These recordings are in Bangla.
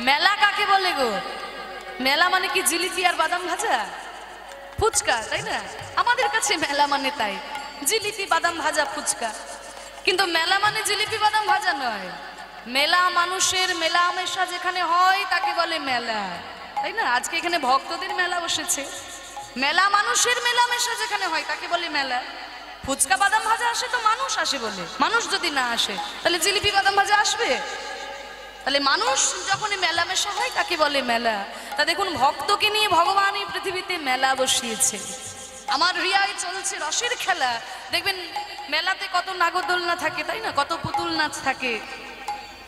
মেলা কাকে বলে গো? মেলা মানে কি জিলিপি আর বাদাম ভাজা, ফুচকা, তাই না? আমাদের কাছে মেলা মানে তাই, জিলিপি বাদাম ভাজা ফুচকা। কিন্তু মেলা মানে জিলিপি বাদাম ভাজা নয়। মেলা মানুষের মেলামেশা যেখানে হয় তাকে বলে মেলা, তাই না? আজকে এখানে ভক্তদের মেলা বসেছে, মেলা মানুষের মেলামেশা যেখানে হয় তাকে বলে মেলা। ফুচকা বাদাম ভাজা আসে তো মানুষ আসে বলে, মানুষ যদি না আসে তাহলে জিলিপি বাদাম ভাজা আসবে? তাহলে মানুষ যখন মেলামেশা হয় তাকে বলে মেলা। তা দেখুন, ভক্তকে নিয়ে ভগবান এই পৃথিবীতে মেলা বসিয়েছে। আমার রিয়ায় চলছে রসের খেলা। দেখবেন মেলাতে কত নাগরদোলনা থাকে, তাই না? কত পুতুল নাচ থাকে।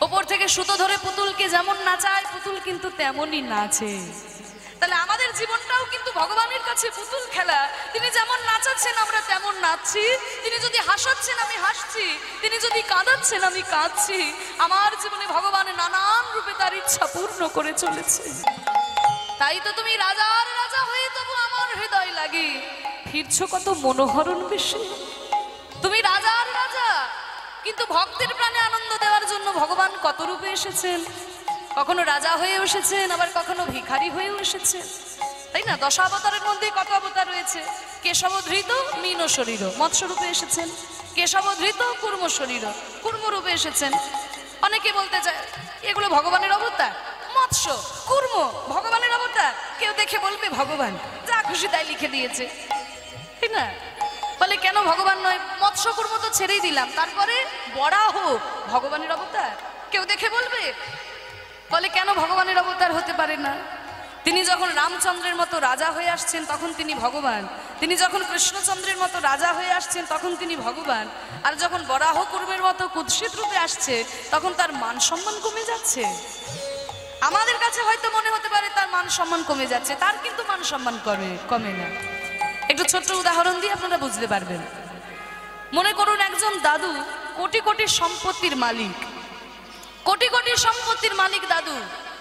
ওপর থেকে সুতো ধরে পুতুলকে যেমন নাচায়, পুতুল কিন্তু তেমনই নাচে। তাহলে আমাদের জীবনটাও কিন্তু ভগবানের কাছে পুতুল খেলা। তিনি যেমন নাচাচ্ছেন আমরা তেমন নাচছি, তিনি যদি হাসাচ্ছেন আমি হাসছি, তিনি যদি কাঁদাচ্ছেন আমি কাঁদছি। আমার জীবনে ভগবান নানান রূপে তার ইচ্ছা পূর্ণ করে চলেছে। তাই তো তুমি রাজার রাজা হয়ে তবু আমার হৃদয় লাগে, ফিরছো কত মনোহরণ বেশে। তুমি রাজার রাজা, কিন্তু ভক্তের প্রাণে আনন্দ দেওয়ার জন্য ভগবান কত রূপে এসেছেন। কখনো রাজা হয়ে এসেছেন, আবার কখনো ভিখারি হয়েও এসেছেন, তাই না? 10 অবতারের মধ্যে কত অবতার রয়েছে? কেশবধৃত মীন শরীর, মৎস্য রূপে এসেছেন। কেশবধৃত কুর্ম শরীর, কুর্ম রূপে এসেছেন। অনেকে বলতে চায় এগুলো ভগবানের অবতার। মৎস্য কুর্ম ভগবানের অবতার। কেউ দেখে বলবে ভগবান যা খুশি তাই লিখে দিয়েছে, ঠিক না? বলে কেন ভগবান নয়? মৎস্য কুর্ম তো ছেড়েই দিলাম, তারপরে বরাহ ভগবানের অবতার। কেউ দেখে বলবে, বলে কেন ভগবানের অবতার হতে পারে না? তিনি যখন রামচন্দ্রের মতো রাজা হয়ে আসছেন তখন তিনি ভগবান, তিনি যখন কৃষ্ণচন্দ্রের মতো রাজা হয়ে আসছেন তখন তিনি ভগবান, আর যখন বরাহ কুর্মের মতো কুৎসিত রূপে আসছে তখন তার মান সম্মান কমে যাচ্ছে। আমাদের কাছে হয়তো মনে হতে পারে তার মান সম্মান কমে যাচ্ছে, তার কিন্তু মান সম্মান কমে না। একটু ছোট্ট উদাহরণ দিয়ে আপনারা বুঝতে পারবেন। মনে করুন একজন দাদু কোটি কোটি সম্পত্তির মালিক, কোটি কোটি সম্পত্তির মালিক দাদু।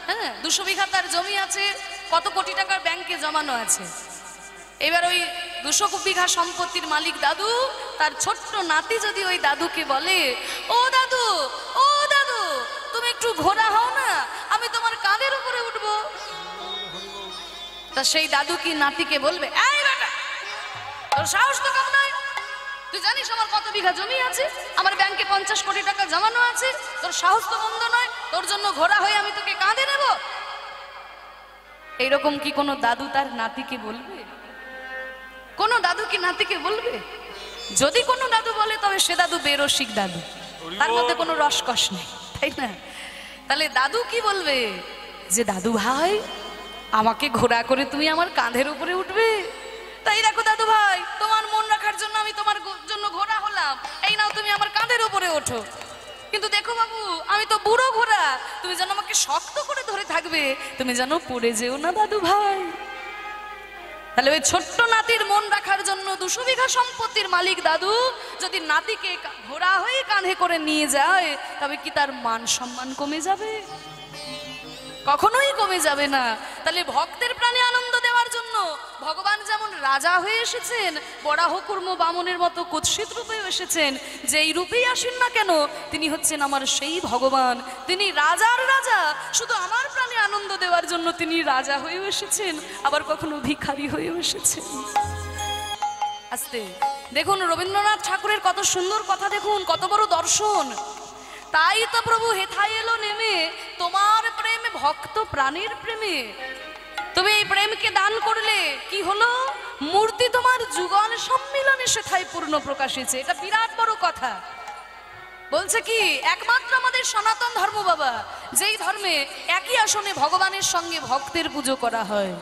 হ্যাঁ, 200 বিঘা তার জমি আছে, কত কোটি টাকার ব্যাংকে জমানো আছে। এবার ওই 200 বিঘা সম্পত্তির মালিক দাদু, তার ছোট্ট নাতি যদি ওই দাদুকে বলে, ও দাদু, ও দাদু, তুমি একটু ঘোড়া হও না, আমি তোমার কাঁধের উপরে উঠবো। তা সেই দাদু কি নাতিকে বলবে, এই বেটা তোর সাহস তো কম নয়, তুই জানিস আমার কত বিঘা জমি আছে, আমার ব্যাংকে 50 কোটি টাকা জমানো আছে, তোর সাহস তো মন্দ নয়, তোর জন্য ঘোড়া হয়ে আমি তোকে কাঁধে নেব? এইরকম কি কোনো দাদু তার নাতিকে বলবে? কোনো দাদু কি নাতিকে বলবে? যদি কোনো দাদু বলে তবে সে দাদু বেরসিক দাদু, তার মধ্যে কোনো রসকস নেই, তাই না? তাহলে দাদু কি বলবে? যে দাদু ভাই, আমাকে ঘোড়া করে তুমি আমার কাঁধের উপরে উঠবে? তাই দেখো দাদু ভাই, তোমার মন রাখার জন্য আমি তোমার জন্য ঘোড়া হলাম, এই নাও তুমি আমার কাঁধের উপরে ওঠো। কিন্তু দেখো বাবু, আমি তো বুড়ো ঘোড়া, তুমি যেন আমাকে শক্ত করে ধরে থাকবে, তুমি যেন পড়ে যেও না দাদু ভাই। তাহলে ওই ছোট্ট নাতির মন রাখার জন্য 200 বিঘা সম্পত্তির মালিক দাদু যদি নাতিকে ঘোড়া হয়ে কাঁধে করে নিয়ে যায়, তবে কি তার মান সম্মান কমে যাবে? কখনোই কমে যাবে না। তাহলে ভক্তের প্রাণে আনন্দ দেওয়ার জন্য ভগবান যেমন রাজা হয়ে এসেছেন, বরাহ কুর্ম বামনের মতো কুৎসিত রূপেও এসেছেন, যেই রূপেই আসেন না কেন তিনি হচ্ছেন আমার সেই ভগবান। তিনি রাজার রাজা, শুধু আমার প্রাণে আনন্দ দেওয়ার জন্য তিনি রাজা হয়েও এসেছেন, আবার কখনো ভিখারি হয়েও এসেছেন। আস্তে দেখুন, রবীন্দ্রনাথ ঠাকুরের কত সুন্দর কথা, দেখুন কত বড় দর্শন। তাই তো প্রভু হেথায় এলো নেমে, তোমার প্রেমে ভক্ত প্রাণীর প্রেমে। তুমি এই প্রেমকে দান করলে, কি হলো? মূর্তি তোমার যুগল সম্মিলনে সেথায় পূর্ণ প্রকাশেছে। এটা বিরাট বড় কথা। বলছে কি, একমাত্র আমাদের সনাতন ধর্ম বাবা, যেই ধর্মে একই আসনে ভগবানের সঙ্গে ভক্তের পুজো করা হয়।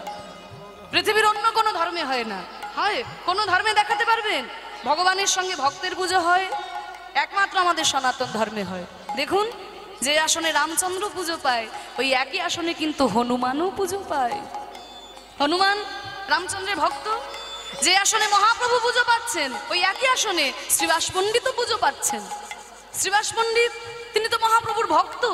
পৃথিবীর অন্য কোনো ধর্মে হয় না। হয় কোনো ধর্মে দেখাতে পারবেন ভগবানের সঙ্গে ভক্তের পুজো হয়? একমাত্র আমাদের সনাতন ধর্মে হয়। দেখুন, যে আসনে রামচন্দ্র পুজো পায়, ওই একই আসনে কিন্তু হনুমানও পুজো পায়। হনুমান রামচন্দ্রের ভক্ত। যে আসনে মহাপ্রভু পুজো পাচ্ছেন, ওই একই আসনে শ্রীবাস পণ্ডিতও পুজো পাচ্ছেন। শ্রীবাস পণ্ডিত তিনি তো মহাপ্রভুর ভক্ত।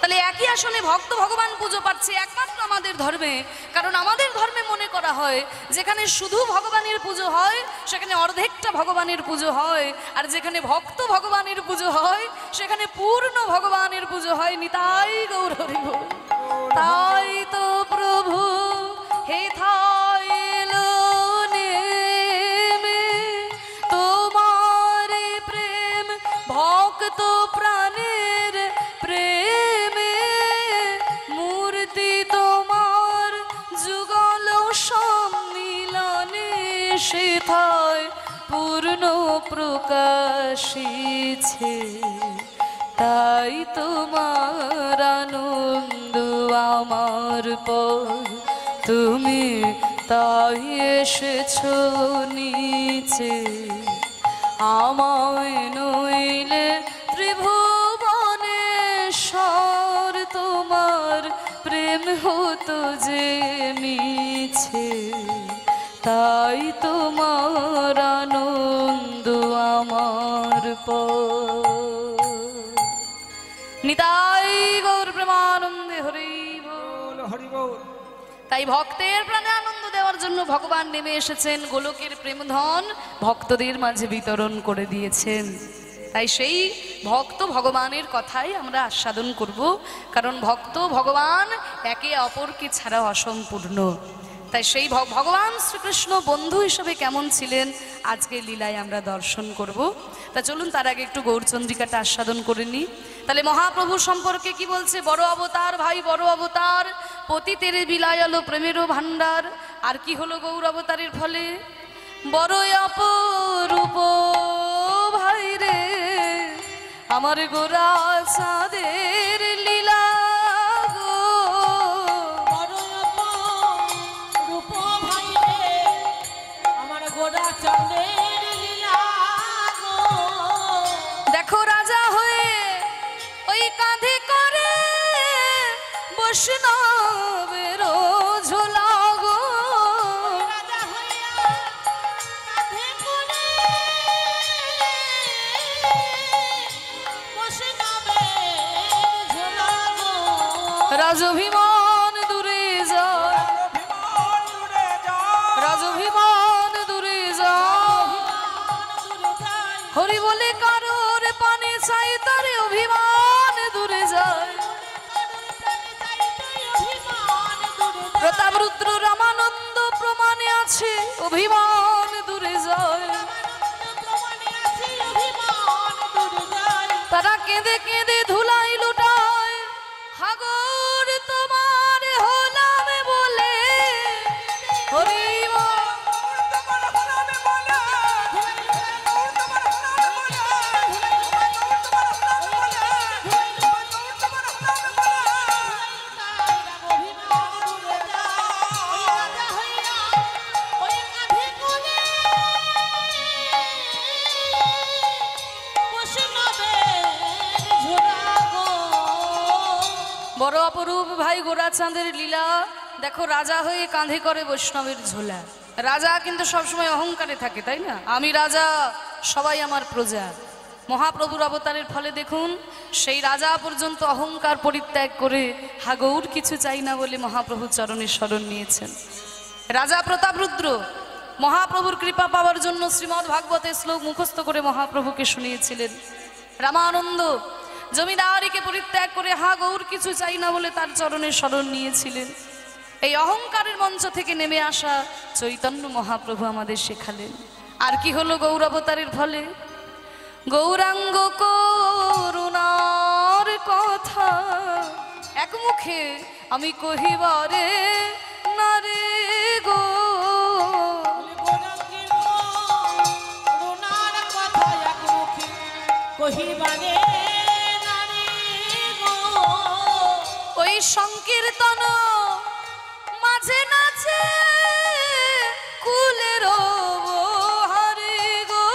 তাহলে একই আসনে ভক্ত ভগবান পুজো পাচ্ছে একমাত্র আমাদের ধর্মে। কারণ আমাদের ধর্মে মনে করা হয় যেখানে শুধু ভগবানের পুজো হয় সেখানে অর্ধেকটা ভগবানের পুজো হয়, আর যেখানে ভক্ত ভগবানের পুজো হয় সেখানে পূর্ণ ভগবানের পুজো হয়। নিতাই গৌর হরি বল। তাই তো প্রভু হে থাইলো নেমে তোমার প্রেম ভক্ত প্রাণের প্রেমে মূর্তি তোমার যুগল সম্মিলনে সেথায় পূর্ণ প্রকাশিছে তাই তোমার আনন্দ আমার পর তুমি তাই এসেছো নিচে আমায় নইলে ত্রিভুবনেশ্বর তোমার প্রেম হতো যে মিছে তাই তোমার আনন্দ আমার পর নিতাই গৌর প্রেমানন্দে হরি বল হরি বল। তাই ভক্তের প্রাণে আনন্দ দেওয়ার জন্য ভগবান নেমে এসেছেন, গোলকের প্রেমধন ভক্তদের মাঝে বিতরণ করে দিয়েছেন। তাই সেই ভক্ত ভগবানের কথাই আমরা আস্বাদন করব, কারণ ভক্ত ভগবান একে অপরকে ছাড়া অসম্পূর্ণ। তাই সেই ভগবান শ্রীকৃষ্ণ বন্ধু হিসেবে কেমন ছিলেন আজকে লীলায় আমরা দর্শন করব। তা চলুন তার আগে একটু গৌরচন্দ্রিকাটা আস্বাদন করে নিই। তাহলে মহাপ্রভু সম্পর্কে কি বলছে? বড় অবতার ভাই বড় অবতার, পতিতের বিলায়ালো প্রেমেরও ভান্ডার। আর কি হলো গৌর অবতারের ফলে? বড় অপরূপ ভাই রে আমার গোরা চাঁদের লীলা গো, বড় অপরূপ ভাই রে আমার গোরা চাঁদের লীলা গো। দেখো রাজা হয়ে ওই কাঁধে করে বৈষ্ণবের ঝোলা গো, রাজা হইয়া কাঁধে করে বৈষ্ণবের ঝোলা গো। রাজভিমান দূরে যায়, রাজভিমান দূরে যায়, হরি বলে কারোর পানে চাই তারে অভিমান দূরে যায়। প্রতাপ রুদ্র রামানন্দ প্রমাণে আছে অভিমান দূরে যায়। তারা কেঁদে কেঁদে ধুলাই লুটায় হাগর তোমার হলাম বলে হরি বল। বড় অপরূপ ভাই গোরা চাঁদের লীলা। দেখো রাজা হয়ে কাঁধে করে বৈষ্ণবের ঝোলা। রাজা কিন্তু সবসময় অহংকারে থাকে, তাই না? আমি রাজা, সবাই আমার প্রজা। মহাপ্রভুর অবতারের ফলে দেখুন সেই রাজা পর্যন্ত অহংকার পরিত্যাগ করে হাগৌর কিছু চাই না বলে মহাপ্রভুর চরণে শরণ নিয়েছেন। রাজা প্রতাপরুদ্র মহাপ্রভুর কৃপা পাওয়ার জন্য শ্রীমদ্ ভাগবতের শ্লোক মুখস্থ করে মহাপ্রভুকে শুনিয়েছিলেন। রামানন্দ জমিদারিকে পরিত্যাগ করে হাগৌর কিছু চাই না বলে তার চরণে শরণ নিয়েছিলেন। এই অহংকারের মঞ্চ থেকে নেমে আসা চৈতন্য মহাপ্রভু আমাদের শেখালেন। আর কি হলো গৌর অবতারের ফলে? গৌরাঙ্গ করুণার কথা এক মুখে আমি কহিবারে না রে গো, ওই সংকীর্তন মাঝে নাচে কুলের হারে গো,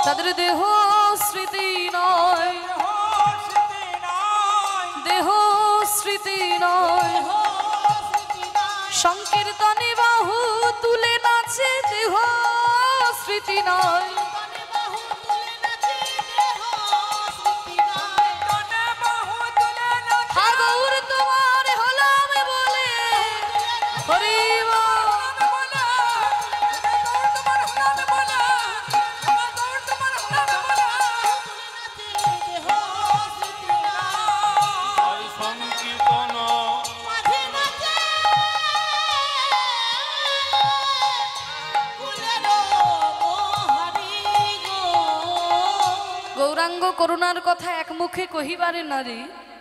তাদের দেহ স্মৃতি নয়, দেহ স্মৃতি নয়, সংকীর্তনে বাহু তুলে নাচে দেহ স্মৃতি নয়। হাগৌর তোমার হলাম বলে হরি বল। গৌরাঙ্গ করুণার কথা এক মুখে কহিবারে নারী,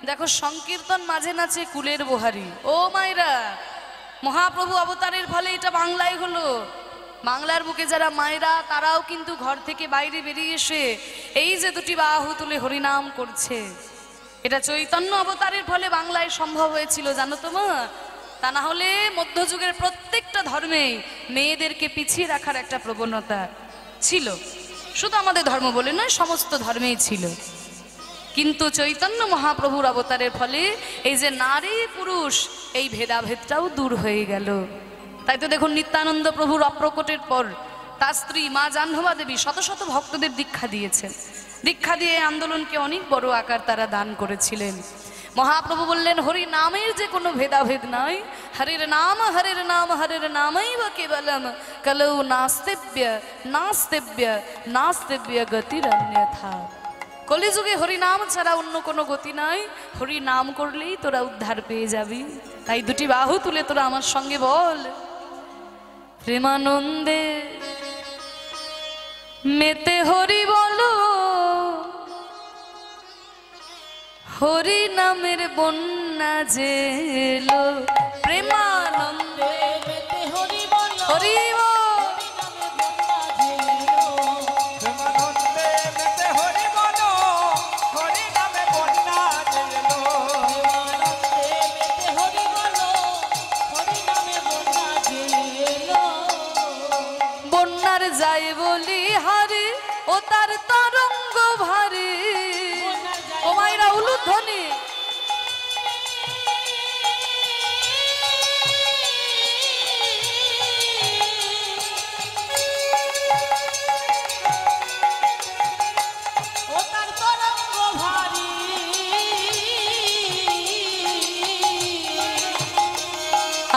দেখো সংকীর্তন মাঝে নাচে কুলের বহারি। ও মায়েরা, মহাপ্রভু অবতারের ফলে এটা বাংলায় হলো। বাংলার বুকে যারা মায়েরা তারাও কিন্তু ঘর থেকে বাইরে বেরিয়ে এসে এই যে দুটি বাহু তুলে হরিনাম করছে, এটা চৈতন্য অবতারের ফলে বাংলায় সম্ভব হয়েছিল, জানো তো মা? তা না হলে মধ্যযুগের প্রত্যেকটা ধর্মেই মেয়েদেরকে পিছিয়ে রাখার একটা প্রবণতা ছিল। শুধু আমাদের ধর্ম বলে নয়, সমস্ত ধর্মেই ছিল। কিন্তু চৈতন্য মহাপ্রভুর অবতারের ফলে এই যে নারী পুরুষ এই ভেদাভেদটাও দূর হয়ে গেল। তাই তো দেখুন, নিত্যানন্দ প্রভুর অপ্রকটের পর তার স্ত্রী মা জাহ্নবা দেবী শত শত ভক্তদের দীক্ষা দিয়েছেন। দীক্ষা দিয়ে আন্দোলনকে অনেক বড় আকার তারা দান করেছিলেন। মহাপ্রভু বললেন, হরি নামের যে কোনো ভেদাভেদ নাই, হরের নাম হরের নামই বা কেবলম কলৌ নাস্তেব্য নাস্তেব্য নাস্তেব্য গতির অন্যথা। কলিযুগে হরিনাম ছাড়া অন্য কোনো গতি নাই, হরি নাম করলেই তোরা উদ্ধার পেয়ে যাবি। তাই দুটি বাহু তুলে তোরা আমার সঙ্গে বল, প্রেমানন্দে মেতে হরি বলো, হরি নামের বন্যা জেলো। প্রেমানন্দে মেতে হরি বলো, হরি বল। প্রেমানন্দে মেতে হরি বলো, হরি নামে বন্যা জেলো। প্রেমানন্দে মেতে হরি বলো, হরি নামে বন্যা জেলো। বন্যার যায় বলি হারি, ও তার তরঙ্গ ভারী। ও মাইরা উলুধ্বনি। ও তার তরঙ্গ ভারী।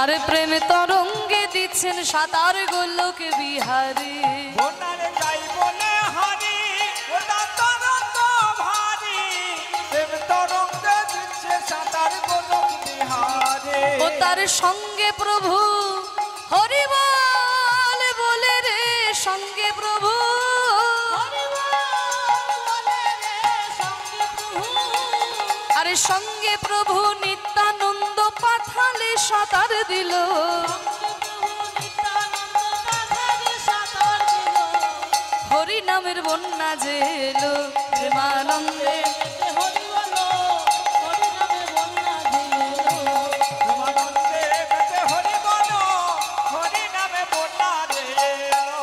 আরে প্রেমে তরঙ্গে দিচ্ছেন সাঁতার গোলকে বিহারি। বন্যারে যাই বলে হারি, ওটা তরঙ্গ ভারী। প্রেম তরঙ্গে দিচ্ছে সাঁতার গোলক বিহারে। ও তার সঙ্গে প্রভু হরি বল বলে রে, সঙ্গে প্রভু। হরি বল বলে রে, সঙ্গে প্রভু। আরে সঙ্গে প্রভু নিত্যানন্দ পাথালে সাঁতার দিল। সঙ্গে প্রভু নিত্যানন্দ পাথারে সাঁতার দিল। হরি নামের বন্যা জেলো। প্রেমানন্দে মেতে হরি বলো, হরি নামে বন্যা জেলো। প্রেমানন্দে মেতে হরি বলো, হরি নামে বন্যা জেলো।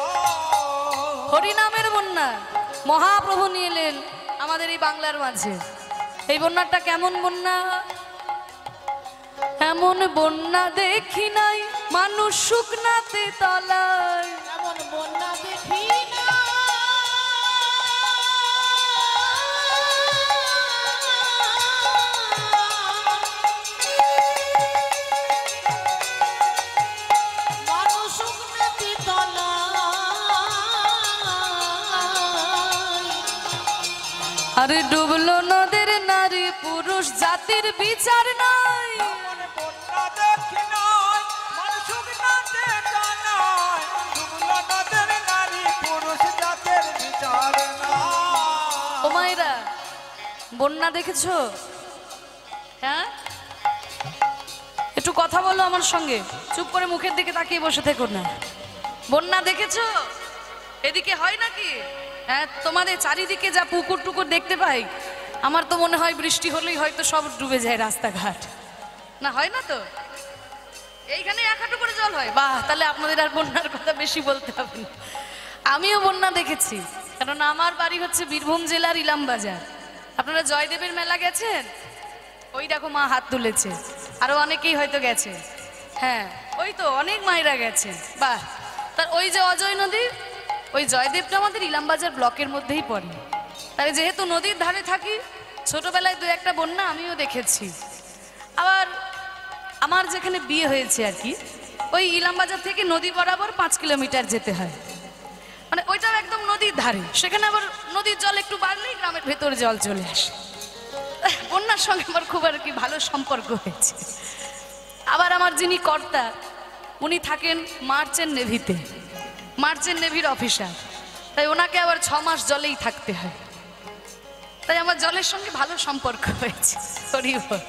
হরি নামের বন্যা মহাপ্রভু নিয়ে এলেন আমাদের এই বাংলার মাঝে। এই বন্যাটা কেমন বন্যা? এমন বন্যা দেখি নাই মানুষ শুকনাতে তলায়। এমন বন্যা দেখি না। মানুষ শুকনাতে তলায়। আরে ডুবলো নদের নারী পুরুষ জাতির বিচার নাই। এমন বন্যা দেখি নাই, মানুষ শুকনাতে জানায়। ডুবলো নদের নারী পুরুষ জাতের বিচার নাই। ও মায়েরা, বন্যা দেখেছো? হ্যাঁ, একটু কথা বলো আমার সঙ্গে, চুপ করে মুখের দিকে তাকিয়ে বসে থেকো না। বন্যা দেখেছো? এদিকে হয় নাকি? হ্যাঁ, তোমাদের চারিদিকে যা পুকুর টুকুর দেখতে পাই, আমার তো মনে হয় বৃষ্টি হলেই হয়তো সব ডুবে যায় রাস্তাঘাট। না হয় না তো? এইখানে এক হাঁটু করে জল হয়। বাহ, তাহলে আপনাদের আর বন্যার কথা বেশি বলতে হবে না। আমিও বন্যা দেখেছি, কারণ আমার বাড়ি হচ্ছে বীরভূম জেলার ইলামবাজার। আপনারা জয়দেবের মেলা গেছেন? ওই দেখো মা হাত তুলেছে, আরো অনেকেই হয়তো গেছে। হ্যাঁ, ওই তো অনেক মায়েরা গেছেন। বাহ, তার ওই যে অজয় নদী, ওই জয়দেবটা আমাদের ইলামবাজার ব্লকের মধ্যেই পড়ে। তাই যেহেতু নদীর ধারে থাকি, ছোটবেলায় দু একটা বন্যা আমিও দেখেছি। আবার আমার যেখানে বিয়ে হয়েছে আর কি, ওই ইলামবাজার থেকে নদী বরাবর 5 কিলোমিটার যেতে হয়। মানে ওইটাও একদম নদীর ধারে, সেখানে আবার নদীর জল একটু বাড়লেই গ্রামের ভেতরে জল চলে আসে। বন্যার সঙ্গে আমার খুব আর কি ভালো সম্পর্ক হয়েছে। আবার আমার যিনি কর্তা, উনি থাকেন মার্চেন্ট নেভিতে, মার্চেন্ট নেভির অফিসার। তাই ওনাকে আবার 6 মাস জলেই থাকতে হয়। তাই আমার জলের সঙ্গে ভালো সম্পর্ক হয়েছে। হরি বল।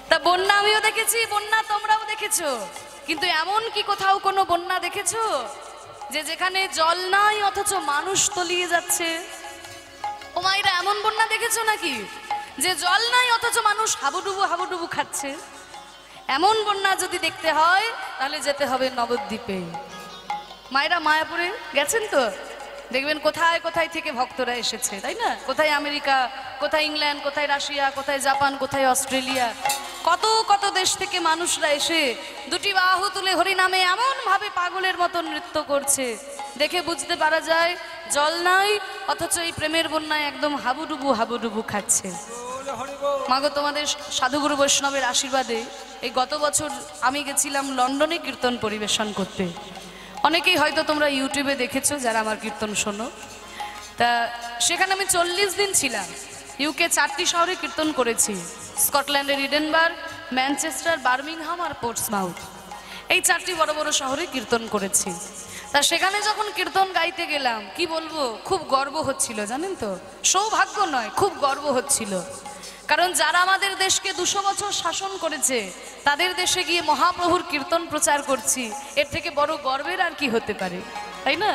তা বন্যা আমিও দেখেছি, বন্যা তোমরাও দেখেছো, কিন্তু এমন কি কোথাও কোনো বন্যা দেখেছো যে যেখানে জল নাই অথচ মানুষ তলিয়ে যাচ্ছে? ও মায়েরা, এমন বন্যা দেখেছো নাকি যে জল নাই অথচ মানুষ হাবুডুবু হাবুডুবু খাচ্ছে? এমন বন্যা যদি দেখতে হয় তাহলে যেতে হবে নবদ্বীপে। মায়েরা মায়াপুরে গেছেন তো? দেখবেন কোথায় কোথায় থেকে ভক্তরা এসেছে, তাই না? কোথায় আমেরিকা, কোথায় ইংল্যান্ড, কোথায় রাশিয়া, কোথায় জাপান, কোথায় অস্ট্রেলিয়া, কত কত দেশ থেকে মানুষরা এসে দুটি বাহু তুলে হরিনামে এমন ভাবে পাগলের মতো নৃত্য করছে, দেখে বুঝতে পারা যায় জল নাই অথচ এই প্রেমের বন্যায় একদম হাবুডুবু হাবুডুবু খাচ্ছে। মাগো, তোমাদের সাধুগুরু বৈষ্ণবের আশীর্বাদে এই গত বছর আমি গেছিলাম লন্ডনে কীর্তন পরিবেশন করতে। অনেকেই হয়তো তোমরা ইউটিউবে দেখেছো যারা আমার কীর্তন শোনো। তা সেখানে আমি 40 দিন ছিলাম। ইউকে 4টি শহরে কীর্তন করেছি, স্কটল্যান্ডের ইডেনবার্গ, ম্যানচেস্টার, বার্মিংহাম আর পোর্টসমাউথ। এই 4টি বড় বড় শহরে কীর্তন করেছি। তা সেখানে যখন কীর্তন গাইতে গেলাম, কি বলবো, খুব গর্ব হচ্ছিল, জানেন তো? সৌভাগ্য নয়, খুব গর্ব হচ্ছিল। কারণ যারা আমাদের দেশকে 200 বছর শাসন করেছে তাদের দেশে গিয়ে মহাপ্রভুর কীর্তন প্রচার করছি, এর থেকে বড় গর্বের আর কি হতে পারে, তাই না?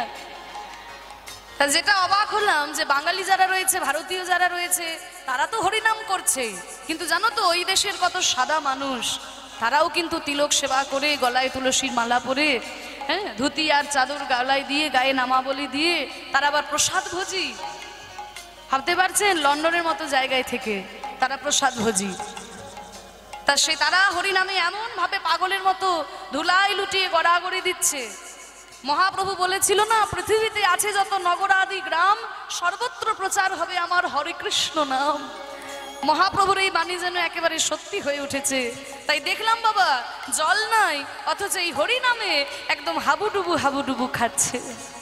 তা যেটা অবাক হলাম যে বাঙালি যারা রয়েছে, ভারতীয় যারা রয়েছে, তারা তো হরিনাম করছে, কিন্তু জানো তো ওই দেশের কত সাদা মানুষ, তারাও কিন্তু তিলক সেবা করে, গলায় তুলসীর মালা পরে, হ্যাঁ, ধুতি আর চাদর গলায় দিয়ে, গায়ে নামাবলি দিয়ে তারা আবার প্রসাদ ভোজি। ভাবতে পারছেন? লন্ডনের মতো জায়গায় থেকে তারা প্রসাদ ভোজি। তা তারা হরিনামে এমন ভাবে পাগলের মতো ধুলাই লুটিয়ে গড়াগড়ি দিচ্ছে। মহাপ্রভু বলেছিল না, পৃথিবীতে আছে যত নগরাদি গ্রাম, সর্বত্র প্রচার হবে আমার হরে কৃষ্ণ নাম। মহাপ্রভুর এই বাণী যেন একেবারে সত্যি হয়ে উঠেছে। তাই দেখলাম বাবা, জল নাই অথচ এই হরি নামে একদম হাবুডুবু হাবুডুবু খাচ্ছে।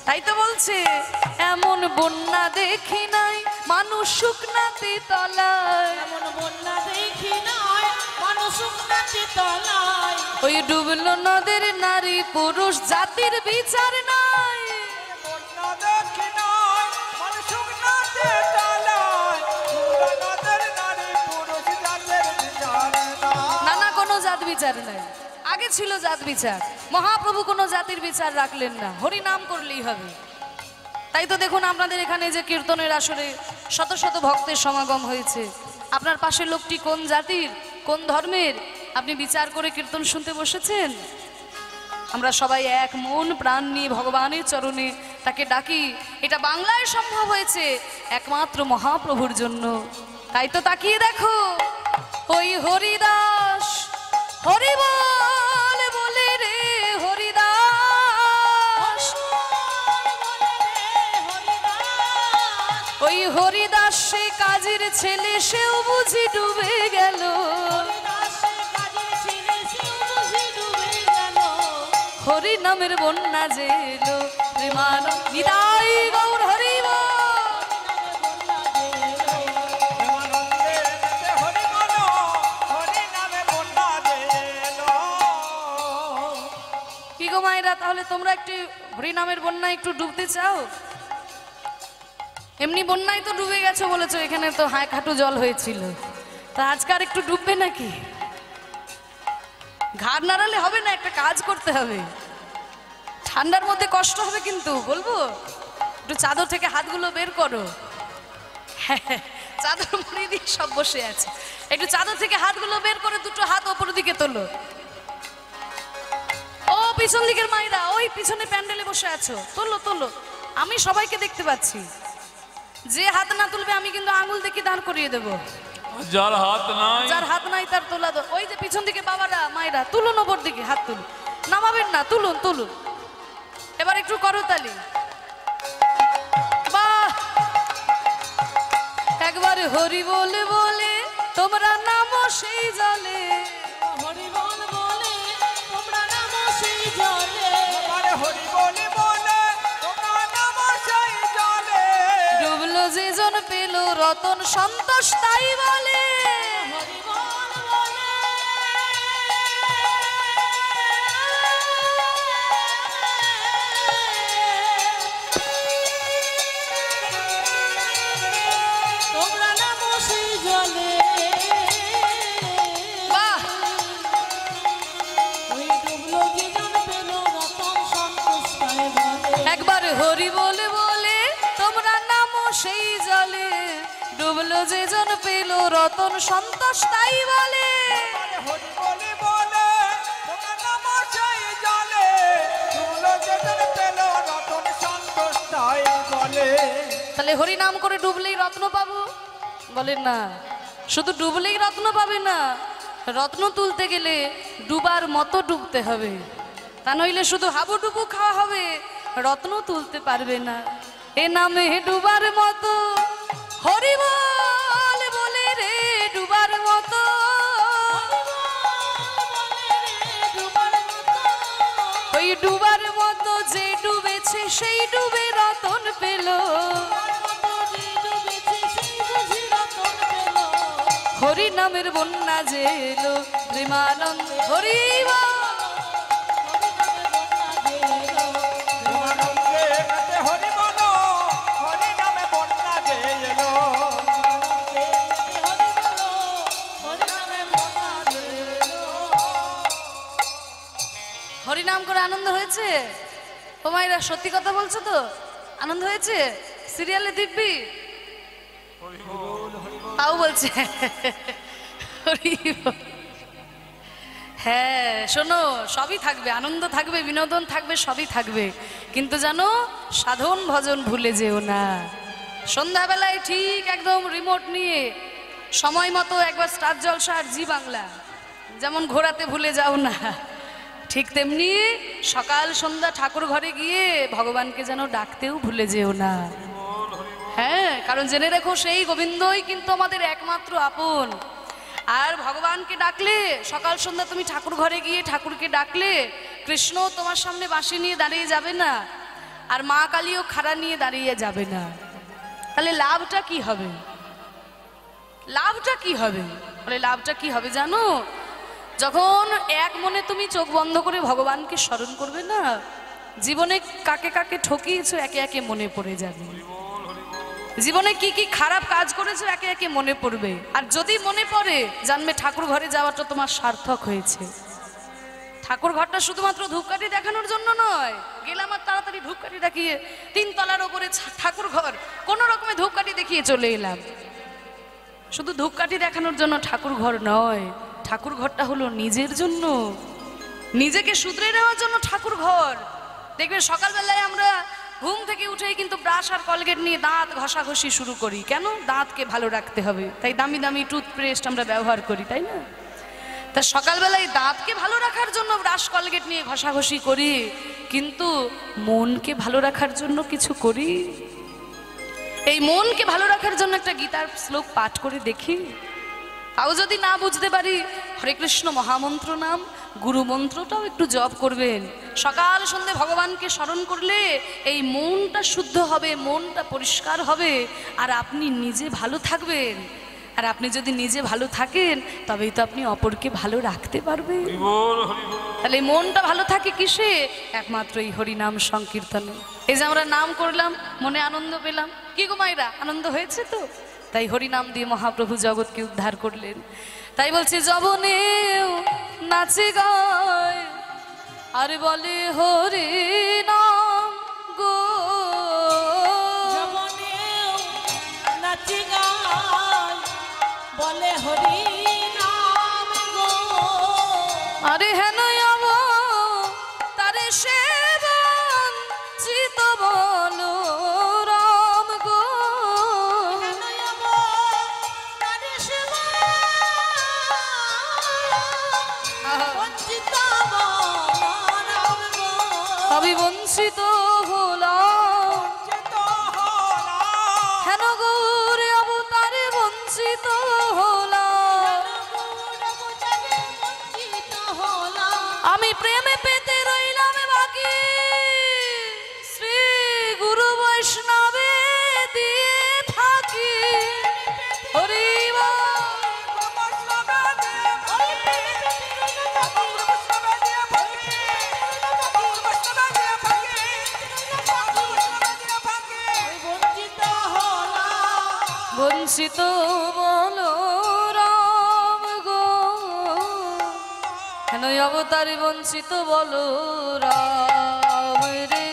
তাই তো বলছে, এমন বন্যা দেখি নাই মানুষ শুকনাতে তলায়, এমন বন্যা দেখি নাই মানুষ শুকনাতে তলায়, ওই ডুবলো নদের নারী পুরুষ জাতির বিচার নাই। বন্যা দেখি নাই মানুষ শুকনাতে তলায়, ডুবলো নদের নারী পুরুষ জাতের বিচার নাই। না না, কোনো জাত বিচার নাই। আগে ছিল জাত বিচার, মহাপ্রভু কোনো জাতির বিচার রাখলেন না, হরি নাম করলেই হবে। তাই তো দেখুন আপনাদের এখানে যে কীর্তনের আসরে শত শত ভক্তের সমাগম হয়েছে। আপনার পাশের লোকটি কোন জাতির, কোন ধর্মের, আপনি বিচার করে কীর্তন শুনতে বসেছেন? আমরা সবাই এক মন প্রাণ নিয়ে ভগবানের চরণে তাকে ডাকি। এটা বাংলায় সম্ভব হয়েছে একমাত্র মহাপ্রভুর জন্য। তাই তো তাকিয়ে দেখো, ওই হরিদাস হরি বল বলে রে হরিদাস, ওই হরিদাস সে কাজের ছেলে, সেও বুঝি ডুবে গেল। হরি নামের বন্যা যে এলো, প্রেমানন্দ নিতাই গৌর হরি বল। প্রেমানন্দের নেচে হরি বলো, হরি নামে বন্যা দিলো। কি গো মায়েরা, তাহলে তোমরা একটু হরি নামের বন্যায় একটু ডুবতে চাও? এমনি বন্যায় তো ডুবে গেছো বলেছো, এখানে তো হায় খাটু জল হয়েছিল, তা আজকার একটু ডুববে নাকি? ঘাড় নাড়ালে হবে না, একটা কাজ করতে হবে। ঠান্ডার মধ্যে কষ্ট হবে কিন্তু বলবো, একটু চাদর থেকে হাতগুলো বের করো। হ্যাঁ, চাদর মুড়ি দিয়ে সব বসে আছে, একটু চাদর থেকে হাতগুলো বের করে দুটো হাত ওপর দিকে তোলো। ও পিছন দিকের মায়েরা, ওই পিছনে প্যান্ডেলে বসে আছো, তোলো তোলো, আমি সবাইকে দেখতে পাচ্ছি। যে হাত না তুলবে আমি কিন্তু আঙুল দেখে দাঁড় করিয়ে দেবো। যার হাত নাই, যার হাত নাই তার তোলা দো। ওই যে পিছন দিকে বাবারা মায়েরা, তুলুন ওপর দিকে হাত তুলুন, নামাবেন না, তুলুন তুলুন। এবার একটু করতালি, বাহ! একবার হরি বলে বলে তোমরা নামো সেই জলে, হরি বল বলে তোমরা নামো সেই জলে, আরে হরি বলি বলে তোমরা নামো সেই জলে। ডুবলো যে জন পেল রতন সন্তোষ তাই বলে। হরি বল বলে আরে হরি বলে বলে তোমরা নামো সেই জলে, ডুবলো যে জন পেল রতন সন্তোষ তাই বলে। আরে হরি বলে বলে তোমার নাম সেই জলে, ডুবলো যেজন পেল রতন সন্তোষ তাই বলে। তাহলে হরি নাম করে ডুবলেই রত্ন পাবো? বলেন না, শুধু ডুবলেই রত্ন পাবে না, রত্ন তুলতে গেলে ডুবার মতো ডুবতে হবে, তা নইলে শুধু হাবুডুবু খাওয়া হবে, রত্ন তুলতে পারবে না। এ নামে ডুবার মতো, হরি বল বলে রে ডুবার মতো, ওই ডুবার মতো যে ডুবেছে সেই ডুবে রতন পেল। হরি নামের বন্যা যে এলো প্রেমানন্দ হরি বল। প্রেমানন্দে মেতে হরি বলো, হরি নামে বন্যা যে এলো। হরি নাম করে আনন্দ হয়েছে? তোমায়রা সত্যি কথা বলছো তো? আনন্দ হয়েছে? সিরিয়ালে দিব্যি তাও বলছে হরি বল। হ্যাঁ শোনো, সবই থাকবে, আনন্দ থাকবে, বিনোদন থাকবে, সবই থাকবে, কিন্তু জানো সাধন ভজন ভুলে যেও না। সন্ধ্যাবেলায় ঠিক একদম রিমোট নিয়ে সময় মতো একবার স্টার জলসা আর জি বাংলা যেমন ঘোরাতে ভুলে যাও না, ঠিক তেমনি সকাল সন্ধ্যা ঠাকুর ঘরে গিয়ে ভগবানকে যেন ডাকতেও ভুলে যেও না। হ্যাঁ, কারণ জেনে রেখো সেই গোবিন্দই কিন্তু আমাদের একমাত্র আপন। আর ভগবানকে ডাকলে সকাল সন্ধ্যা তুমি ঠাকুর ঘরে গিয়ে ঠাকুরকে ডাকলে কৃষ্ণ তোমার সামনে বাঁশি নিয়ে দাঁড়িয়ে যাবে না, আর মা কালীও খাড়া নিয়ে দাঁড়িয়ে যাবে না। তাহলে লাভটা কি হবে? লাভটা কি হবে? বলে লাভটা কি হবে জানো? যখন এক মনে তুমি চোখ বন্ধ করে ভগবানকে স্মরণ করবে না, জীবনে কাকে কাকে ঠকিয়েছো একে একে মনে পড়ে যাবে, জীবনে কি কি খারাপ কাজ করেছো একে একে মনে পড়বে। আর যদি মনে পড়ে জানবে ঠাকুর ঘরে যাওয়াটা তোমার সার্থক হয়েছে। ঠাকুর ঘরটা শুধুমাত্র ধূপকাঠি দেখানোর জন্য নয়, গেলাম আর তাড়াতাড়ি ধূপকাঠি দেখিয়ে 3 তলার ওপরে ঠাকুর ঘর কোনো রকমে ধূপকাঠি দেখিয়ে চলে এলাম, শুধু ধূপকাঠি দেখানোর জন্য ঠাকুর ঘর নয়। ঠাকুর ঘরটা হলো নিজের জন্য, নিজেকে শুধরে নেওয়ার জন্য ঠাকুর ঘর। দেখবে সকালবেলায় আমরা ঘুম থেকে উঠেই কিন্তু ব্রাশ আর কলগেট নিয়ে দাঁত ঘষাঘষি শুরু করি, কেন? দাঁতকে ভালো রাখতে হবে, তাই দামি দামি টুথপেস্ট আমরা ব্যবহার করি, তাই না? তা সকালবেলায় দাঁতকে ভালো রাখার জন্য ব্রাশ কলগেট নিয়ে ঘষাঘষি করি, কিন্তু মনকে ভালো রাখার জন্য কিছু করি? এই মনকে ভালো রাখার জন্য একটা গীতার শ্লোক পাঠ করে দেখি। তাও যদি না বুঝতে পারি, হরে কৃষ্ণ মহামন্ত্র নাম গুরু মন্ত্রটাও একটু জপ করবেন। সকাল সন্ধ্যে ভগবানকে স্মরণ করলে এই মনটা শুদ্ধ হবে, মনটা পরিষ্কার হবে, আর আপনি নিজে ভালো থাকবেন। আর আপনি যদি নিজে ভালো থাকেন তবেই তো আপনি অপরকে ভালো রাখতে পারবেন। তাহলে মনটা ভালো থাকে কিসে? একমাত্র এই হরিনাম সংকীর্তনে। এই যে আমরা নাম করলাম, মনে আনন্দ পেলাম, কি গো মায়েরা আনন্দ হয়েছে তো? তাই হরিনাম দিয়ে মহাপ্রভু জগৎকে উদ্ধার করলেন। তাই বলছে জবনেও নাচে গায় আর বলে হরি নাম গো, জবনেও নাচে গায় বলে হরি নাম গো, আরে হেন তারে সেবন চিত বলো রাম গো, আমি বঞ্চিত হলাম হেন গৌরে অবতারে বঞ্চিত হলাম, আমি প্রেমে পেতে রইলাম বাকি, শ্রী গুরু বৈষ্ণবে দিয়ে থাকি হরি বঞ্চিত বলো রাম গো, হেন অবতারে বঞ্চিত বলো রাম রে।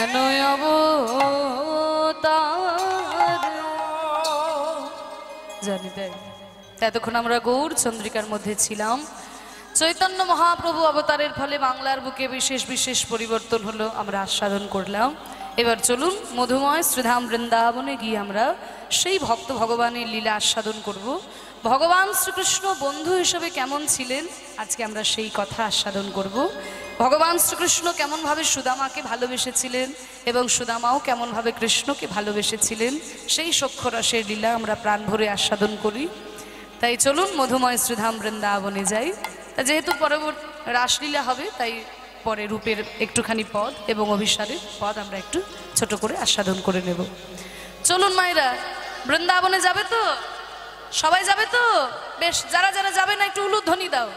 কেন অবতার জানি তাই। এতক্ষণ আমরা গৌর চন্দ্রিকার মধ্যে ছিলাম। চৈতন্য মহাপ্রভু অবতারের ফলে বাংলার বুকে বিশেষ বিশেষ পরিবর্তন হলো, আমরা আস্বাদন করলাম। এবার চলুন মধুময় শ্রীধাম বৃন্দাবনে গিয়ে আমরা সেই ভক্ত ভগবানের লীলা আস্বাদন করব। ভগবান শ্রীকৃষ্ণ বন্ধু হিসেবে কেমন ছিলেন আজকে আমরা সেই কথা আস্বাদন করব। ভগবান শ্রীকৃষ্ণ কেমনভাবে সুদামাকে ভালোবেসেছিলেন এবং সুদামাও কেমনভাবে কৃষ্ণকে ভালোবেসেছিলেন, সেই সখ্যরসের লীলা আমরা প্রাণ ভরে আস্বাদন করি। তাই চলুন মধুময় শ্রীধাম বৃন্দাবনে যাই। তা যেহেতু পরবর্তী রাসলীলা হবে তাই পরে রূপের একটুখানি পদ এবং অভিসারের পদ আমরা একটু ছোট করে আস্বাদন করে নেব। চলুন মায়েরা, বৃন্দাবনে যাবে তো? সবাই যাবে তো? বেশ, যারা যারা যাবে না একটু উলুধ্বনি দাও।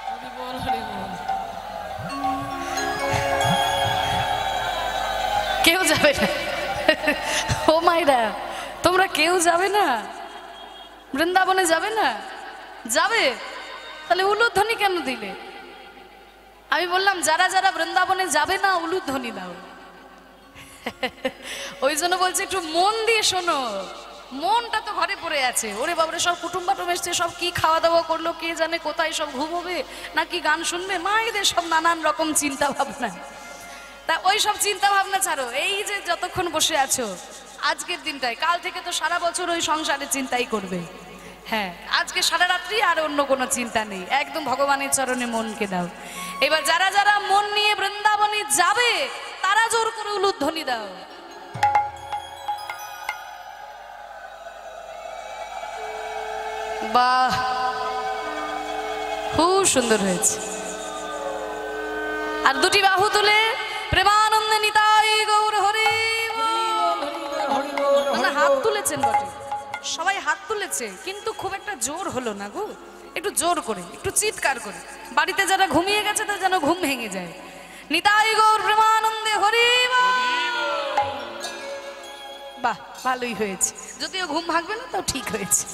হরি বল, হরি বল। কেউ যাবে না? ও মায়েরা, তোমরা কেউ যাবে না? বৃন্দাবনে যাবে না? যাবে? তাহলে উলুধ্বনি কেন দিলে? আমি বললাম যারা যারা বৃন্দাবনে যাবে না উলুধ্বনি দাও। ওই জন্য বলছি একটু মন দিয়ে শোনো। মনটা তো ঘরে পড়ে আছে। ওরে বাবরে, সব কুটুম বাটুম এসছে, সব কি খাওয়া দাওয়া করলো কে জানে, কোথায় সব ঘুমোবে নাকি গান শুনবে, মায়েদের সব নানান রকম চিন্তা ভাবনা। তা ওই সব চিন্তা ভাবনা ছাড়ো, এই যে যতক্ষণ বসে আছো আজকের দিনটায়, কাল থেকে তো সারা বছর ওই সংসারের চিন্তাই করবে। হ্যাঁ, আজকে সারা রাত্রি আর অন্য কোনো চিন্তা নেই, একদম ভগবানের চরণে মনকে দাও। এবার যারা যারা মন নিয়ে বৃন্দাবনে যাবে তারা জোর করে উলুধ্বনি দাও। বাহ, খুব সুন্দর হয়েছে। আর দুটি বাহু তুলে প্রেমানন্দে নিতাই গৌর হরি বল। হাত তুলেছেন বটে, সবাই হাত তুলেছে, কিন্তু খুব একটা জোর হলো না গো। একটু জোর করে, একটু চিৎকার করে, বাড়িতে যারা ঘুমিয়ে গেছে তারা যেন ঘুম ভেঙে যায়। নিতাই গৌর প্রেমানন্দে হরি বল। বাহ, ভালোই হয়েছে, যদিও ঘুম ভাঙবে না তাও ঠিক হয়েছে।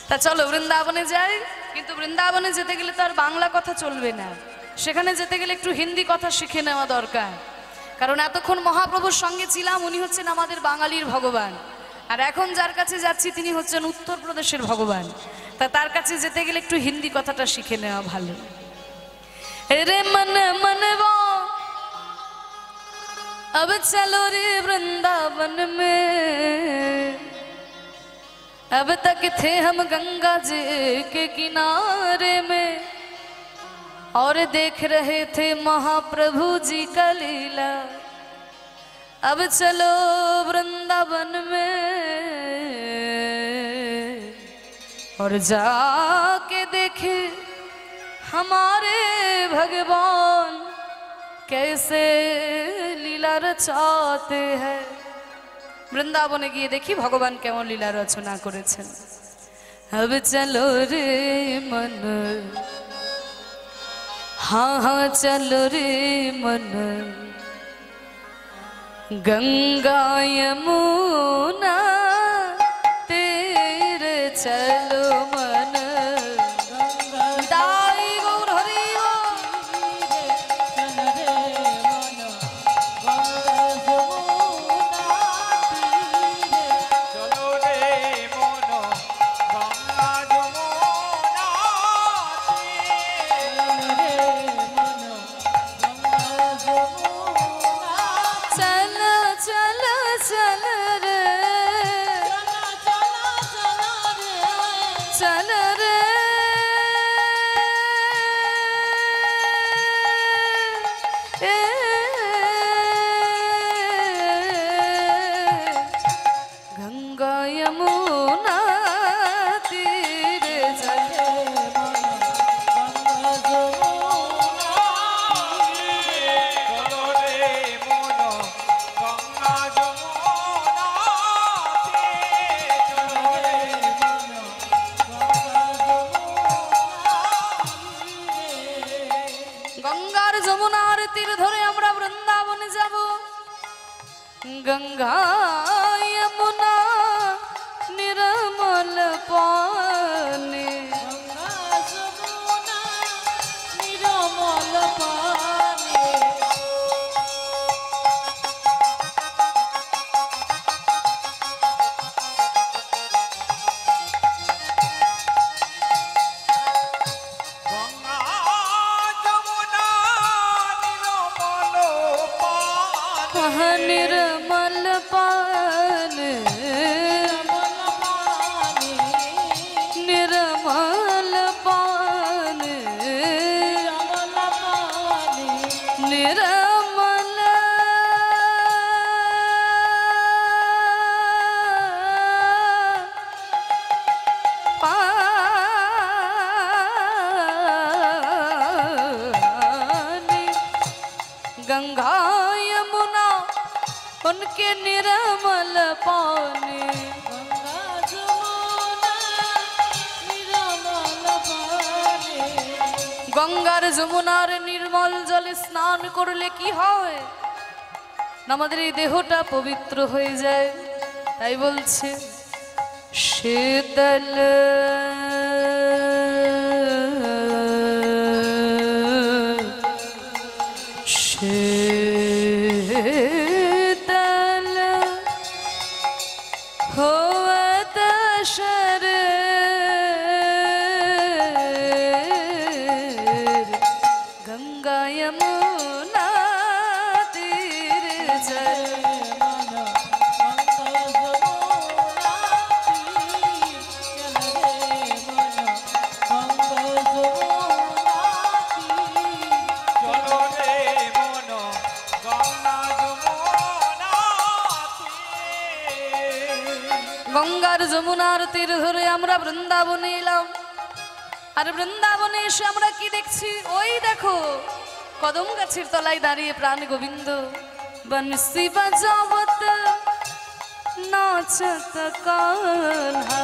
তা চলো বৃন্দাবনে যাই। কিন্তু বৃন্দাবনে যেতে গেলে তো আর বাংলা কথা চলবে না, সেখানে যেতে গেলে একটু হিন্দি কথা শিখে নেওয়া দরকার। কারণ এতক্ষণ মহাপ্রভুর সঙ্গে ছিলাম, উনি হচ্ছেন আমাদের বাঙালির ভগবান। আর এখন যার কাছে যাচ্ছি তিনি হচ্ছেন উত্তরপ্রদেশের ভগবান। তা তার কাছে যেতে গেলে একটু হিন্দি কথাটা শিখে নেওয়া ভালো। রে মন মনवा अब चलो रे वृंदावन में, अब तक थे हम गंगा जी के किनारे में और देख रहे थे महाप्रभु जी का लीला। अब चलो वृंदावन में और जाके देखे हमारे भगवान कैसे लीला रचाते हैं। বৃন্দাবনে গিয়ে দেখি ভগবান কেমন লীলা রচনা করেছেন। अब चलो रे मन, हाँ हाँ चलो रे मन, गंगा यमुना तेरे चलो मन। दाई गौर हरि बोल। চলো রে মন গঙ্গা যমুনা चल चल चल रे, चल रे ए, गंगा यमुना तीरे चले চলো রে মন গঙ্গা যমুনা চলো রে গঙ্গার যমুনার তীর ধরে আমরা বৃন্দাবনে যাব। গঙ্গা যমুনা নির্মল পানি, पानी गंगा यमुना उनके निर्मल पानी गंगा যমুনা নির্মল পানি গঙ্গার যমুনার নির্মল জলে স্নান করলে কি হয় না আমাদের এই দেহটা পবিত্র হয়ে যায় তাই বলছে শীতল शीतल होवत शरीर गंगा यमुना तीर जल চলো রে মন গঙ্গা যমুনা গঙ্গার যমুনার তীর ধরে আমরা বৃন্দাবনে এলাম আর বৃন্দাবনে এসে আমরা কি দেখছি ওই দেখো কদম গাছের তলায় দাঁড়িয়ে প্রাণ গোবিন্দ বনসি বাজাবত নাচত কান্হা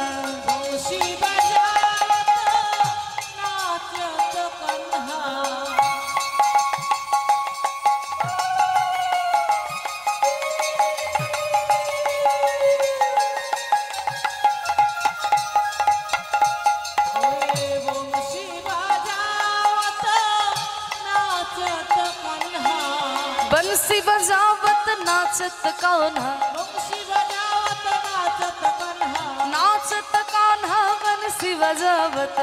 बंसी बजावत नाचत कान्हा नाचत कान्हा बंसी बजावत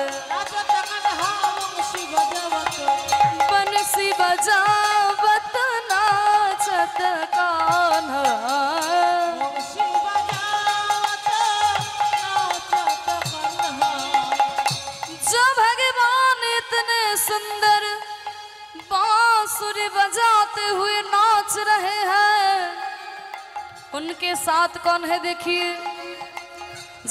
बंसी बजावत नाचत कान्हा जो भगवान इतने सुंदर बांसुरी बजाते हुए नाच रहे हैं उनके साथ कौन है देखिए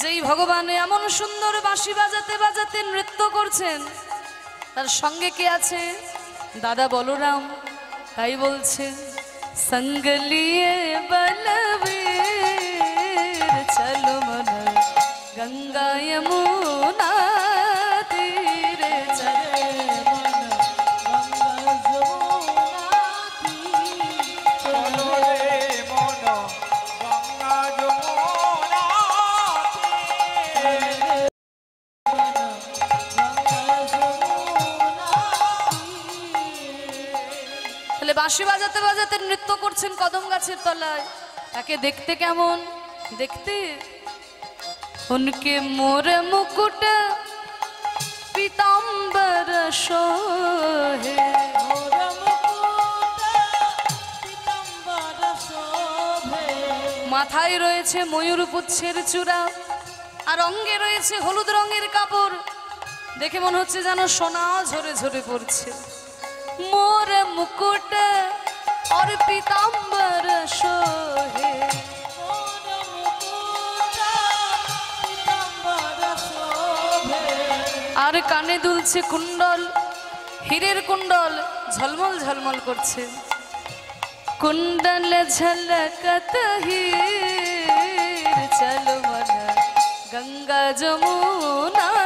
যেই ভগবান এমন সুন্দর বাঁশি বাজাতে বাজাতে নৃত্য করছেন তার সঙ্গে কে আছে দাদা বলরাম তাই বলছে সঙ্গ লিয়ে বলবীর চলো মন গঙ্গা যমুনা তীরে চলে চলো রে মন গঙ্গা যমুনা তাহলে বাঁশি বাজাতে বাজাতে নৃত্য করছেন কদম গাছের তলায় তাকে দেখতে কেমন দেখতে উনকে মোর মুকুট পীতাম্বর শোহে মাথায় রয়েছে ময়ূর পুচ্ছের চূড়া আর অঙ্গে রয়েছে হলুদ রঙের কাপড় দেখে মনে হচ্ছে যেন সোনা ঝরে ঝরে পড়ছে मोर मुकुट और पीताम्बर शोहे আর কানে দুলছে কুণ্ডল হীরের কুণ্ডল ঝলমল ঝলমল করছে কুণ্ডল ঝলকত হীর চলো মন গঙ্গা যমুনা